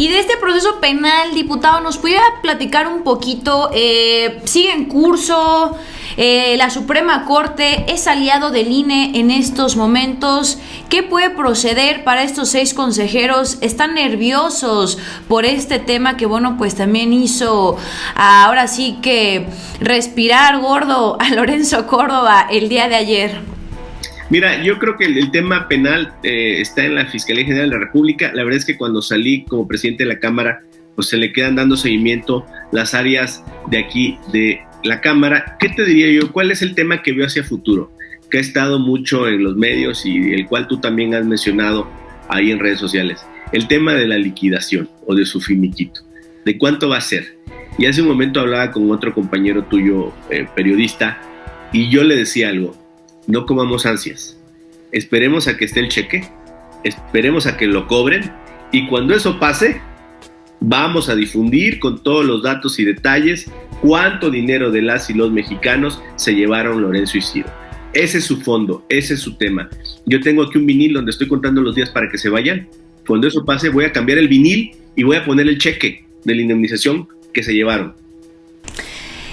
Y de este proceso penal, diputado, ¿nos pudiera platicar un poquito? ¿Sigue en curso? La Suprema Corte es aliado del INE en estos momentos. ¿Qué puede proceder para estos 6 consejeros? ¿Están nerviosos por este tema que, bueno, pues también hizo ahora sí que respirar gordo a Lorenzo Córdoba el día de ayer? Mira, yo creo que el tema penal está en la Fiscalía General de la República. La verdad es que cuando salí como presidente de la Cámara, pues se le quedan dando seguimiento las áreas de aquí de la Cámara. ¿Qué te diría yo? ¿Cuál es el tema que veo hacia futuro? Que ha estado mucho en los medios y el cual tú también has mencionado ahí en redes sociales. El tema de la liquidación o de su finiquito. ¿De cuánto va a ser? Y hace un momento hablaba con otro compañero tuyo, periodista, y yo le decía algo. No comamos ansias. Esperemos a que esté el cheque, esperemos a que lo cobren, y cuando eso pase, vamos a difundir con todos los datos y detalles cuánto dinero de las y los mexicanos se llevaron Lorenzo y Ciro. Ese es su fondo, ese es su tema. Yo tengo aquí un vinil donde estoy contando los días para que se vayan. Cuando eso pase, voy a cambiar el vinil y voy a poner el cheque de la indemnización que se llevaron.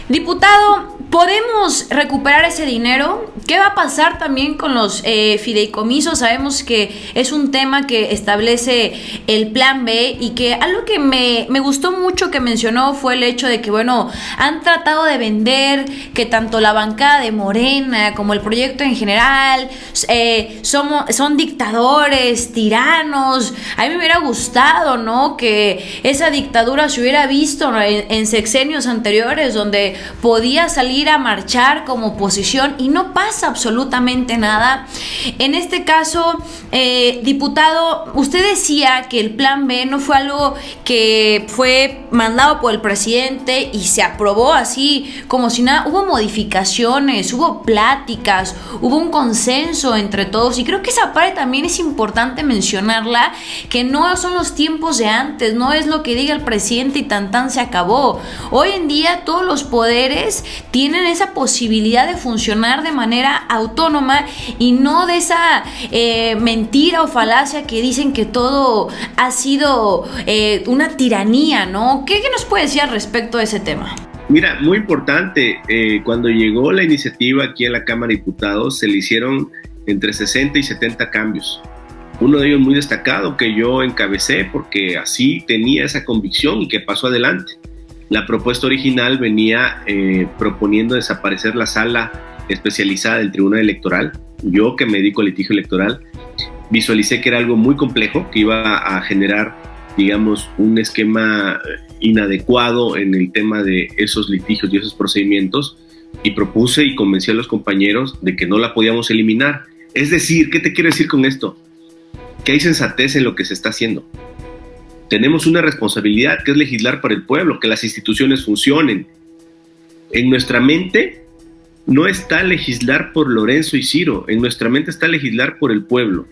Diputado, ¿podemos recuperar ese dinero? ¿Qué va a pasar también con los fideicomisos? Sabemos que es un tema que establece el Plan B y que algo que me gustó mucho que mencionó fue el hecho de que, bueno, han tratado de vender que tanto la bancada de Morena como el proyecto en general son dictadores, tiranos. A mí me hubiera gustado, ¿no?, que esa dictadura se hubiera visto en sexenios anteriores, donde podía salir a marchar como oposición y no pasa absolutamente nada. En este caso, diputado, usted decía que el Plan B no fue algo que fue mandado por el presidente y se aprobó así como si nada. Hubo modificaciones, hubo pláticas, hubo un consenso entre todos, y creo que esa parte también es importante mencionarla, que no son los tiempos de antes, no es lo que diga el presidente y tan se acabó. Hoy en día todos los poderes tienen esa posibilidad de funcionar de manera autónoma y no de esa mentira o falacia que dicen que todo ha sido una tiranía, ¿no? ¿Qué nos puede decir al respecto de ese tema? Mira, muy importante, cuando llegó la iniciativa aquí a la Cámara de Diputados, se le hicieron entre 60 y 70 cambios. Uno de ellos muy destacado que yo encabecé porque así tenía esa convicción y que pasó adelante. La propuesta original venía proponiendo desaparecer la sala especializada del Tribunal Electoral. Yo, que me dedico al litigio electoral, visualicé que era algo muy complejo, que iba a generar, digamos, un esquema inadecuado en el tema de esos litigios y esos procedimientos, y propuse y convencí a los compañeros de que no la podíamos eliminar. Es decir, ¿qué te quiero decir con esto? Que hay sensatez en lo que se está haciendo. Tenemos una responsabilidad, que es legislar para el pueblo, que las instituciones funcionen. En nuestra mente no está legislar por Lorenzo y Ciro, en nuestra mente está legislar por el pueblo.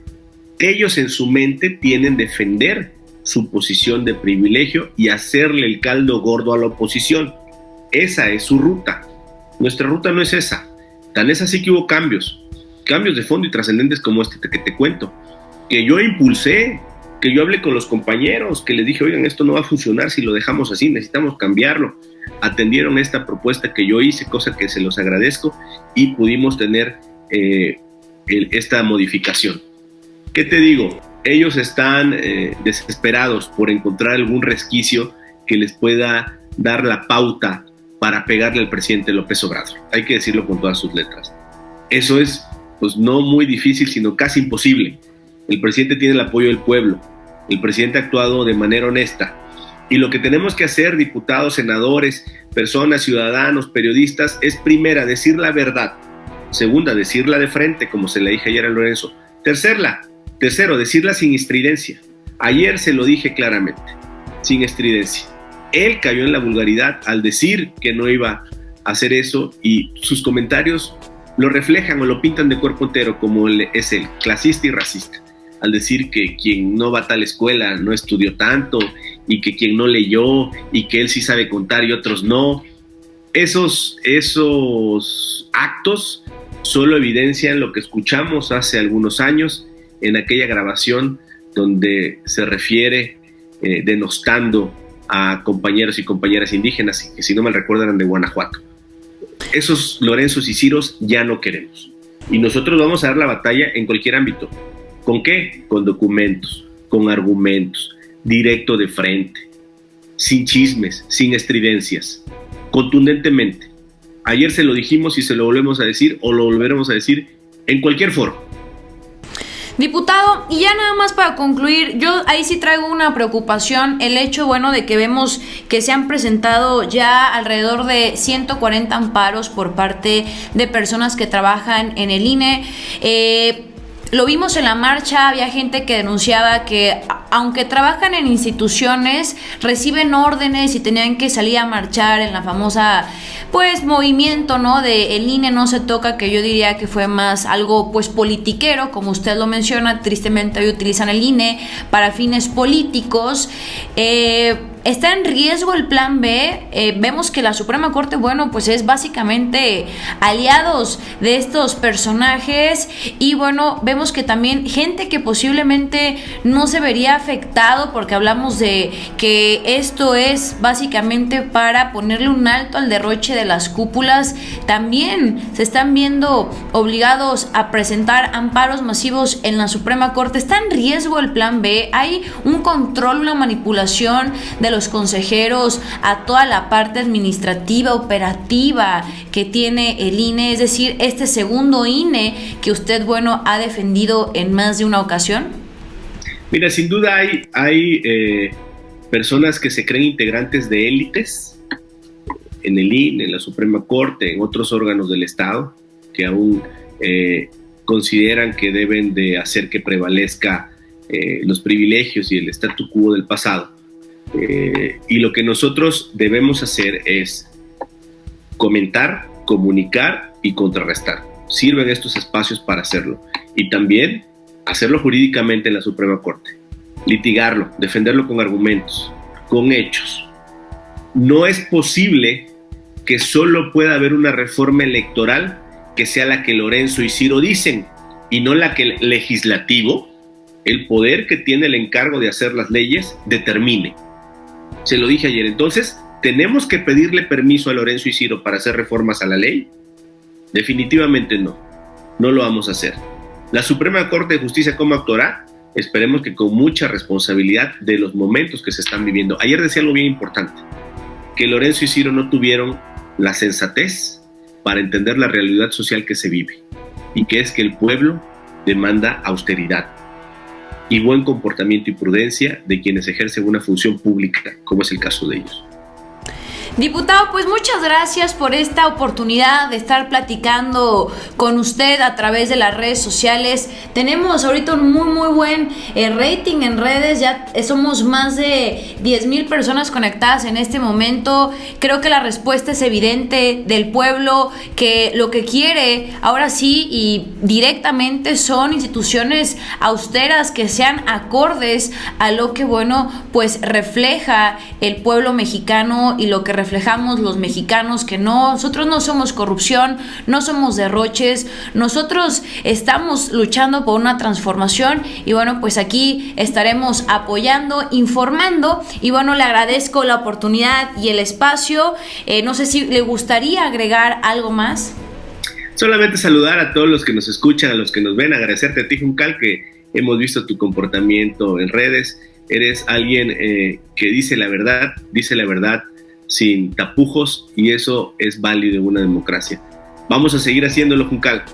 Ellos en su mente tienen defender su posición de privilegio y hacerle el caldo gordo a la oposición. Esa es su ruta. Nuestra ruta no es esa. Tan es así que hubo cambios de fondo y trascendentes como este que te cuento, que yo impulsé, que yo hablé con los compañeros, que les dije, oigan, esto no va a funcionar si lo dejamos así, necesitamos cambiarlo. Atendieron esta propuesta que yo hice, cosa que se los agradezco, y pudimos tener esta modificación. ¿Qué te digo? Ellos están desesperados por encontrar algún resquicio que les pueda dar la pauta para pegarle al presidente López Obrador. Hay que decirlo con todas sus letras. Eso es, pues, no muy difícil, sino casi imposible. El presidente tiene el apoyo del pueblo. El presidente ha actuado de manera honesta. Y lo que tenemos que hacer, diputados, senadores, personas, ciudadanos, periodistas, es primera, decir la verdad. Segunda, decirla de frente, como se le dije ayer a Lorenzo. Tercero, decirla sin estridencia. Ayer se lo dije claramente, sin estridencia. Él cayó en la vulgaridad al decir que no iba a hacer eso, y sus comentarios lo reflejan o lo pintan de cuerpo entero como es él, clasista y racista, al decir que quien no va a tal escuela no estudió tanto, y que quien no leyó, y que él sí sabe contar y otros no. Esos actos solo evidencian lo que escuchamos hace algunos años en aquella grabación donde se refiere denostando a compañeros y compañeras indígenas, que si no mal recuerdo eran de Guanajuato. Esos Lorenzos y Ciros ya no queremos. Y nosotros vamos a dar la batalla en cualquier ámbito. ¿Con qué? Con documentos, con argumentos, directo de frente, sin chismes, sin estridencias, contundentemente. Ayer se lo dijimos y se lo volvemos a decir o lo volveremos a decir en cualquier foro. Diputado, y ya nada más para concluir, yo ahí sí traigo una preocupación, el hecho, bueno, de que vemos que se han presentado ya alrededor de 140 amparos por parte de personas que trabajan en el INE. Lo vimos en la marcha, había gente que denunciaba que aunque trabajan en instituciones, reciben órdenes y tenían que salir a marchar en la famosa, pues, movimiento, ¿no? De el INE no se toca, que yo diría que fue más algo, pues, politiquero, como usted lo menciona, tristemente hoy utilizan el INE para fines políticos. ¿Está en riesgo el plan B? Vemos que la Suprema Corte, bueno, pues es básicamente aliados de estos personajes y bueno, vemos que también gente que posiblemente no se vería afectado porque hablamos de que esto es básicamente para ponerle un alto al derroche de las cúpulas, también se están viendo obligados a presentar amparos masivos en la Suprema Corte. ¿Está en riesgo el plan B? ¿Hay un control, una manipulación de los consejeros a toda la parte administrativa, operativa que tiene el INE, es decir, este segundo INE que usted, bueno, ha defendido en más de una ocasión? Mira, sin duda hay personas que se creen integrantes de élites en el INE, en la Suprema Corte, en otros órganos del Estado, que aún consideran que deben de hacer que prevalezca los privilegios y el statu quo del pasado. Y lo que nosotros debemos hacer es comentar, comunicar y contrarrestar. Sirven estos espacios para hacerlo. Y también hacerlo jurídicamente en la Suprema Corte. Litigarlo, defenderlo con argumentos, con hechos. No es posible que solo pueda haber una reforma electoral que sea la que Lorenzo y Ciro dicen y no la que el legislativo, el poder que tiene el encargo de hacer las leyes, determine. Se lo dije ayer. Entonces, ¿tenemos que pedirle permiso a Lorenzo y Ciro para hacer reformas a la ley? Definitivamente no. No lo vamos a hacer. La Suprema Corte de Justicia, ¿cómo actuará? Esperemos que con mucha responsabilidad de los momentos que se están viviendo. Ayer decía algo bien importante, que Lorenzo y Ciro no tuvieron la sensatez para entender la realidad social que se vive, y que es que el pueblo demanda austeridad y buen comportamiento y prudencia de quienes ejercen una función pública, como es el caso de ellos. Diputado, pues muchas gracias por esta oportunidad de estar platicando con usted a través de las redes sociales. Tenemos ahorita un muy buen rating en redes, ya somos más de 10,000 personas conectadas en este momento. Creo que la respuesta es evidente del pueblo, que lo que quiere ahora sí y directamente son instituciones austeras que sean acordes a lo que, bueno, pues refleja el pueblo mexicano y lo que reflejamos los mexicanos, que nosotros no somos corrupción, no somos derroches, nosotros estamos luchando por una transformación y bueno, pues aquí estaremos apoyando, informando y bueno, le agradezco la oportunidad y el espacio. No sé si le gustaría agregar algo más. Solamente saludar a todos los que nos escuchan, a los que nos ven, agradecerte a ti, Juncal, que hemos visto tu comportamiento en redes. Eres alguien que dice la verdad sin tapujos, y eso es válido en una democracia. Vamos a seguir haciéndolo, Juncal.